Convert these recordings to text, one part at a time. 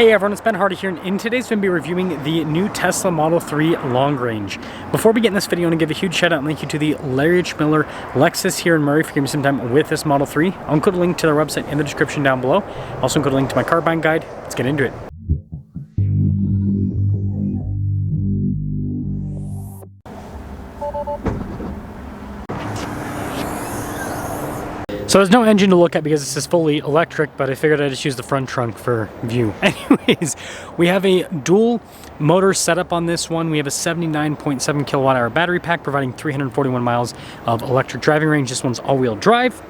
Hey everyone, it's Ben Hardy here, and in today's video, we'll be reviewing the new Tesla Model 3 Long Range. Before we get in this video, I want to give a huge shout out and thank you to the Larry H. Miller Lexus here in Murray for giving me some time with this Model 3. I'll include a link to their website in the description down below. I'll also include a link to my car buying guide. Let's get into it. So there's no engine to look at because this is fully electric, but I figured I'd just use the front trunk for view. Anyways, we have a dual motor setup on this one. We have a 79.7 kilowatt hour battery pack providing 341 miles of electric driving range. This one's all-wheel drive.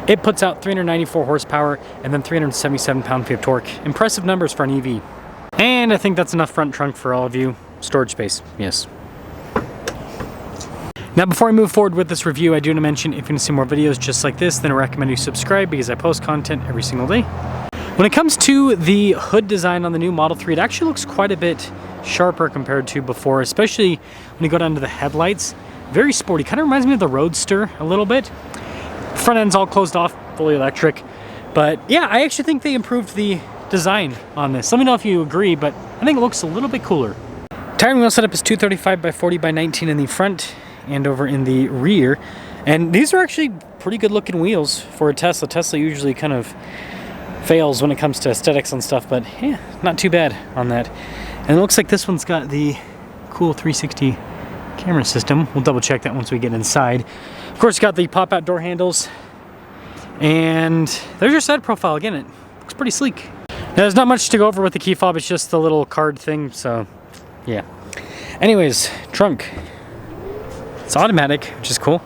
It puts out 394 horsepower and then 377 pound-feet of torque. Impressive numbers for an EV. And I think that's enough front trunk for all of you. Storage space, yes. Now before I move forward with this review, I do want to mention if you want to see more videos just like this, then I recommend you subscribe because I post content every single day. When it comes to the hood design on the new Model 3, it actually looks quite a bit sharper compared to before, especially when you go down to the headlights. Very sporty, kind of reminds me of the Roadster a little bit. Front end's all closed off, fully electric. But yeah, I actually think they improved the design on this. Let me know if you agree, but I think it looks a little bit cooler. Tire and wheel setup is 235 by 40 by 19 in the front and over in the rear, and these are actually pretty good looking wheels for a Tesla. Tesla usually kind of fails when it comes to aesthetics and stuff, but yeah, not too bad on that. And it looks like this one's got the cool 360 camera system. We'll double check that once we get inside. Of course, it's got the pop-out door handles, and there's your side profile. Again, it looks pretty sleek. Now, there's not much to go over with the key fob. It's just the little card thing, so yeah. Anyways, trunk. It's automatic, which is cool.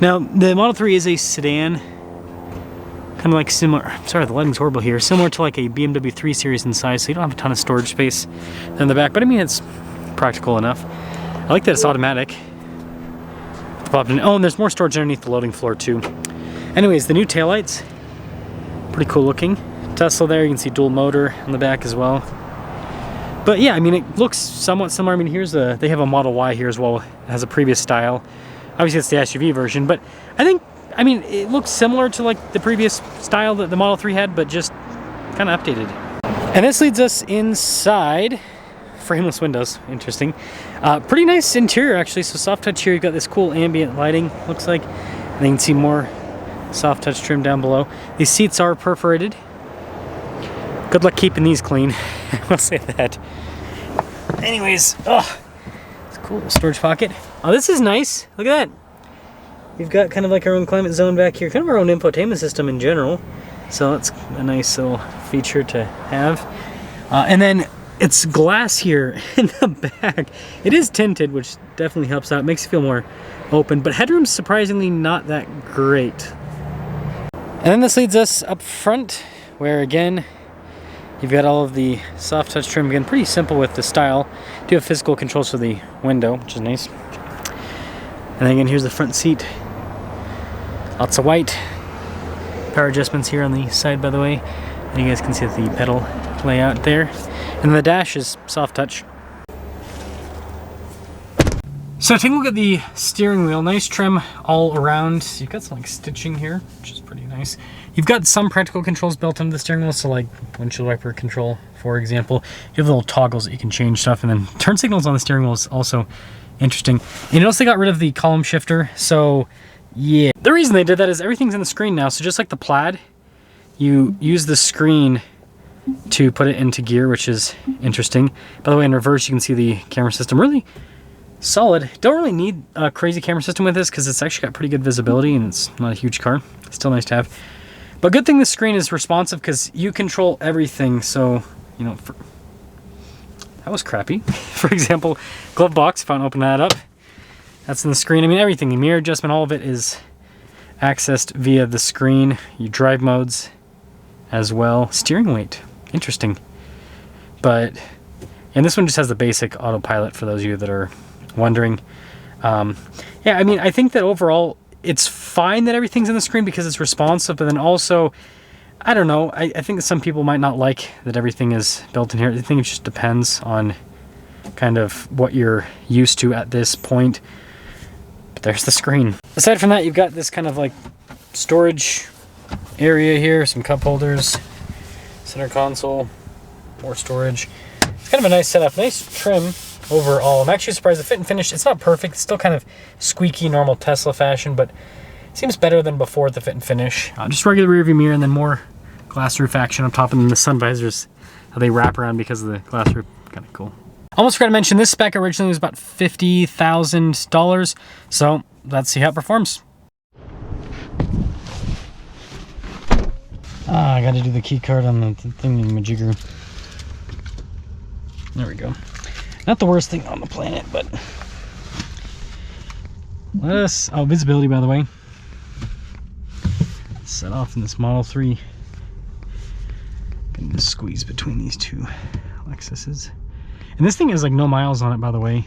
Now, the Model 3 is a sedan, kind of like similar, sorry, the lighting's horrible here, similar to like a BMW 3 Series in size, so you don't have a ton of storage space in the back, but I mean, it's practical enough. I like that it's automatic. Oh, and there's more storage underneath the loading floor too. Anyways, the new taillights, pretty cool looking. Tesla there, you can see dual motor on the back as well. But yeah, I mean, it looks somewhat similar. I mean, they have a Model Y here as well. It has a previous style. Obviously, it's the SUV version, but I mean, it looks similar to like the previous style that the Model 3 had, but just kind of updated. And this leads us inside. Frameless windows, interesting. Pretty nice interior, actually. So soft touch here, you've got this cool ambient lighting, looks like. And you can see more soft touch trim down below. These seats are perforated. Good luck keeping these clean. I'll say that. Anyways, oh, it's a cool storage pocket. Oh, this is nice. Look at that. We've got kind of like our own climate zone back here, kind of our own infotainment system in general. So that's a nice little feature to have. And then it's glass here in the back. It is tinted, which definitely helps out. It makes you feel more open, but headroom's surprisingly not that great. And then this leads us up front, where again, you've got all of the soft touch trim. Again, pretty simple with the style. You do have physical controls for the window, which is nice. And then again, here's the front seat. Lots of white. Power adjustments here on the side, by the way. And you guys can see the pedal layout there. And the dash is soft touch. So taking a look at the steering wheel, nice trim all around. You've got some like stitching here, which is pretty nice. You've got some practical controls built into the steering wheel, so like windshield wiper control, for example. You have little toggles that you can change stuff, and then turn signals on the steering wheel is also interesting. You notice they got rid of the column shifter, so yeah. The reason they did that is everything's in the screen now, so just like the Plaid, you use the screen to put it into gear, which is interesting. By the way, in reverse, you can see the camera system really solid. Don't really need a crazy camera system with this because it's actually got pretty good visibility and it's not a huge car. Still nice to have. But good thing the screen is responsive because you control everything. So, you know, that was crappy. For example, glove box, if I want to open that up, that's in the screen. I mean, everything, the mirror adjustment, all of it is accessed via the screen. Your drive modes as well. Steering weight, interesting. And this one just has the basic autopilot for those of you that are wondering. Yeah, I mean, I think that overall it's fine that everything's in the screen because it's responsive, but then also, I don't know, I think that some people might not like that everything is built in here. I think it just depends on kind of what you're used to at this point. But there's the screen. Aside from that, you've got this kind of like storage area here, some cup holders, center console, more storage. It's kind of a nice setup, nice trim overall. I'm actually surprised the fit and finish, it's not perfect. It's still kind of squeaky, normal Tesla fashion, but it seems better than before the fit and finish. Just regular rear view mirror and then more glass roof action up top, and then the sun visors, how they wrap around because of the glass roof. Kind of cool. Almost forgot to mention, this spec originally was about $50,000, so let's see how it performs. I gotta do the key card on the thingy-majigger. There we go. Not the worst thing on the planet, but let us, oh, visibility by the way. Set off in this Model 3. Gonna just squeeze between these two Lexuses. And this thing has like no miles on it, by the way.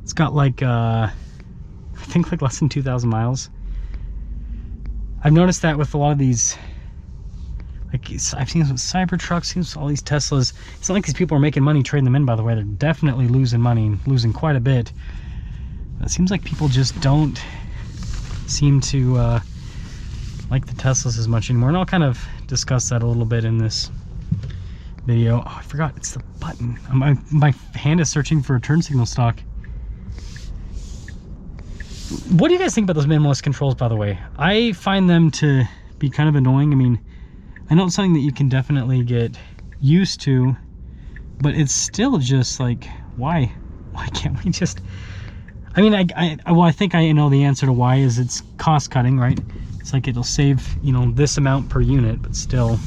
It's got like, I think like less than 2,000 miles. I've noticed that with a lot of these, like I've seen some Cybertrucks, seen all these Teslas. It's not like these people are making money trading them in, by the way. They're definitely losing money, losing quite a bit. It seems like people just don't seem to like the Teslas as much anymore. And I'll kind of discuss that a little bit in this video. Oh, I forgot, it's the button. My hand is searching for a turn signal stock. What do you guys think about those minimalist controls, by the way? I find them to be kind of annoying. I mean, I know it's something that you can definitely get used to, but it's still just like, why can't we just, I mean, I think I know the answer to why is it's cost cutting, right? It's like it'll save, you know, this amount per unit, but still.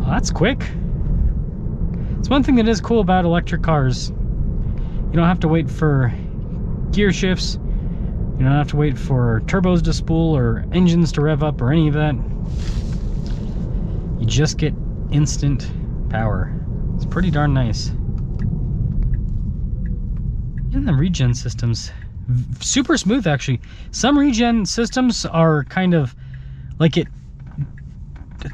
Oh, that's quick. It's one thing that is cool about electric cars. You don't have to wait for gear shifts. You don't have to wait for turbos to spool or engines to rev up or any of that. You just get instant power. It's pretty darn nice. Even the regen systems, super smooth actually. Some regen systems are kind of like it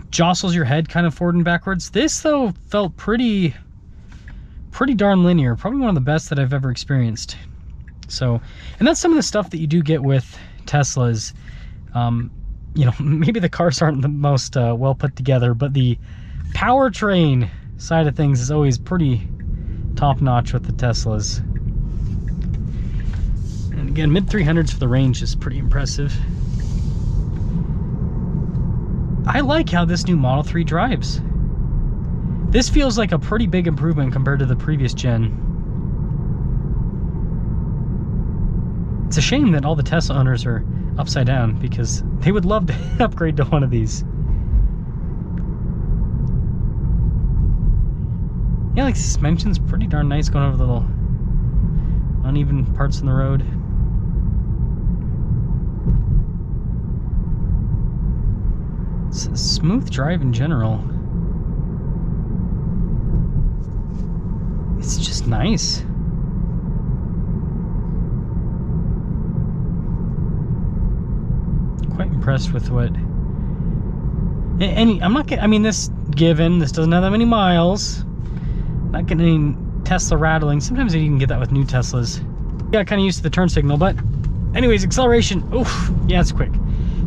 jostles your head kind of forward and backwards. This though felt pretty darn linear. Probably one of the best that I've ever experienced. So, and that's some of the stuff that you do get with Teslas. You know, maybe the cars aren't the most well put together, but the powertrain side of things is always pretty top notch with the Teslas. And again, mid 300s for the range is pretty impressive. I like how this new Model 3 drives. This feels like a pretty big improvement compared to the previous gen. It's a shame that all the Tesla owners are upside down because they would love to upgrade to one of these. Yeah, like suspension's pretty darn nice going over the little uneven parts in the road. It's a smooth drive in general. It's just nice. Quite impressed with what. And I'm not getting, I mean, this doesn't have that many miles. Not getting any Tesla rattling. Sometimes you can get that with new Teslas. Got kind of used to the turn signal, but anyways, acceleration. Oof, yeah, it's quick.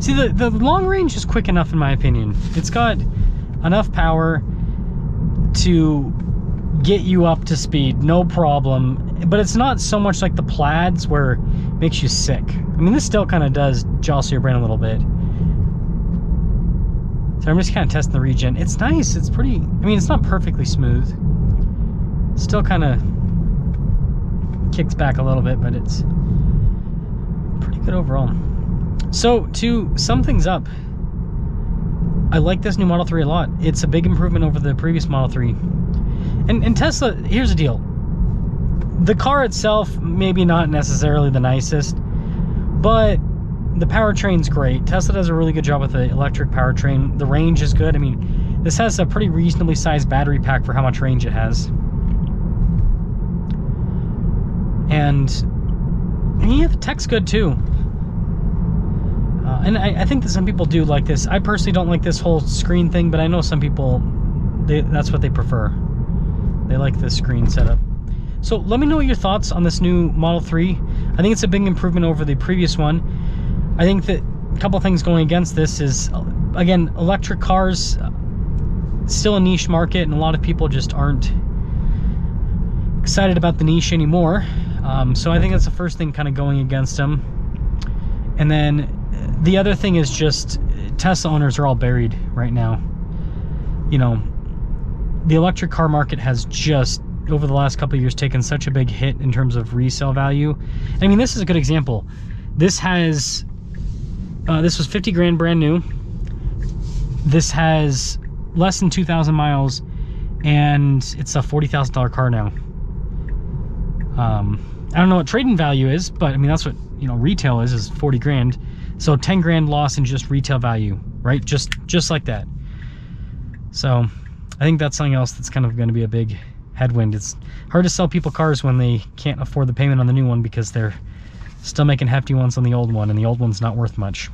See, the long range is quick enough in my opinion. It's got enough power to get you up to speed, no problem. But it's not so much like the Plaids where it makes you sick. I mean, this still kind of does jostle your brain a little bit. So I'm just kind of testing the regen. It's nice, it's pretty, I mean, it's not perfectly smooth. Still kind of kicks back a little bit, but it's pretty good overall. So to sum things up, I like this new Model 3 a lot. It's a big improvement over the previous Model 3. And Tesla, here's the deal. The car itself, maybe not necessarily the nicest, but the powertrain's great. Tesla does a really good job with the electric powertrain. The range is good. I mean, this has a pretty reasonably sized battery pack for how much range it has. And yeah, the tech's good too. And I think that some people do like this. I personally don't like this whole screen thing, but I know some people, that's what they prefer. They like this screen setup. So let me know your thoughts on this new Model 3. I think it's a big improvement over the previous one. I think that a couple things going against this is, again, electric cars, still a niche market, and a lot of people just aren't excited about the niche anymore. So I think that's the first thing kind of going against them. And then the other thing is just Tesla owners are all buried right now. You know, the electric car market has just, over the last couple of years, taken such a big hit in terms of resale value. I mean, this is a good example. This has, this was 50 grand brand new. This has less than 2,000 miles, and it's a $40,000 car now. I don't know what trade-in value is, but I mean, that's what, you know, retail is 40 grand. So 10 grand loss in just retail value, right? Just like that. So I think that's something else that's kind of going to be a big headwind. It's hard to sell people cars when they can't afford the payment on the new one because they're still making hefty ones on the old one, and the old one's not worth much.